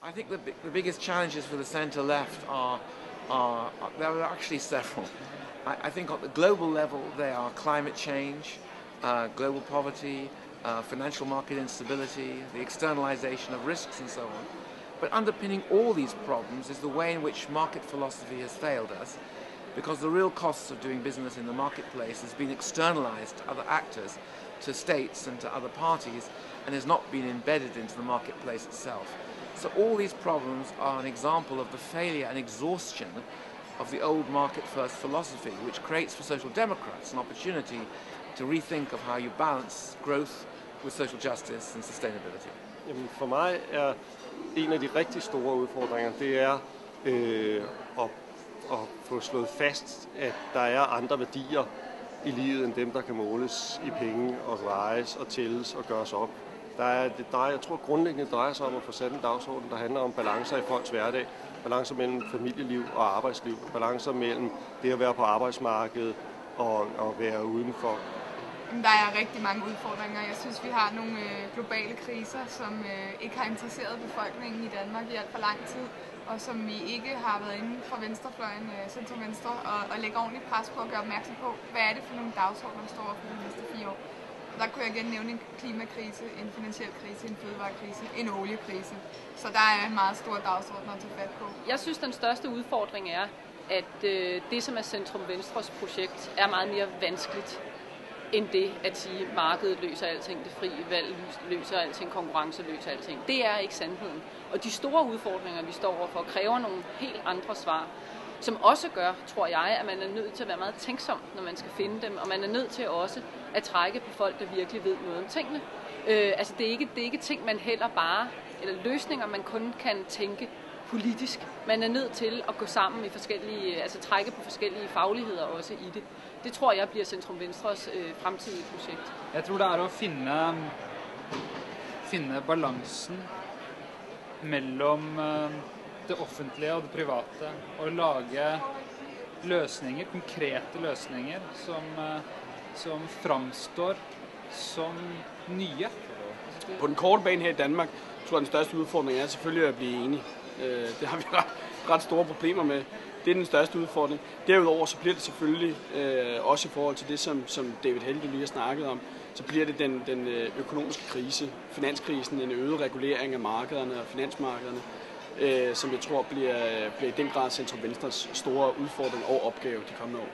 I think the biggest challenges for the centre-left there are actually several. I think at the global level they are climate change, global poverty, financial market instability, the externalization of risks and so on. But underpinning all these problems is the way in which market philosophy has failed us, because the real costs of doing business in the marketplace has been externalized to other actors, to states and to other parties, and has not been embedded into the marketplace itself. So all these problems are an example of the failure and exhaustion of the old market-first philosophy, which creates for social democrats an opportunity to rethink of how you balance growth with social justice and sustainability. Jamen for mig er en af de rigtig store udfordringer, det er at få slået fast, at der er andre værdier i livet end dem, der kan måles i penge og vejes og tælles og gøres op. Jeg tror grundlæggende drejer sig om at få sat en dagsorden, der handler om balancer i folks hverdag, balancer mellem familieliv og arbejdsliv, balancer mellem det at være på arbejdsmarkedet og være udenfor. Der er rigtig mange udfordringer. Jeg synes, vi har nogle globale kriser, som ikke har interesseret befolkningen i Danmark i alt for lang tid, og som vi ikke har været inde fra venstrefløjen, centrum venstre, og lægge ordentligt pres på at gøre opmærksom på, hvad er det for nogle dagsordner, der står over for de næste 4 år. Der kunne jeg igen nævne en klimakrise, en finansiel krise, en fødevarekrise, en oliekrise. Så der er en meget stor dagsorden at tage fat på. Jeg synes, den største udfordring er, at det, som er Centrum Venstres projekt, er meget mere vanskeligt end det at sige, at markedet løser alting, det frie valg løser alting, konkurrence løser alting. Det er ikke sandheden. Og de store udfordringer, vi står overfor, kræver nogle helt andre svar, som også gør, tror jeg, at man er nødt til at være meget tænksom, når man skal finde dem, og man er nødt til også at trække på folk, der virkelig ved noget om tingene. Altså det er ikke ting, man heller bare, eller løsninger, man kun kan tænke politisk. Man er nødt til at gå sammen i forskellige, altså trække på forskellige fagligheder også i det. Det tror jeg bliver Centrum Venstres fremtidige projekt. Jeg tror det er at finde balancen mellem det offentlige og det private, og lage løsninger, konkrete løsninger, som fremstår som nye. På den korte bane her i Danmark, tror jeg, den største udfordring er selvfølgelig at blive enige. Det har vi ret store problemer med. Det er den største udfordring. Derudover så bliver det selvfølgelig, også i forhold til det, som David Helge lige har snakket om, så bliver det den økonomiske krise, finanskrisen, en øget regulering af markederne og finansmarkederne, som jeg tror bliver i den grad Centrum Venstres store udfordring og opgave de kommende år.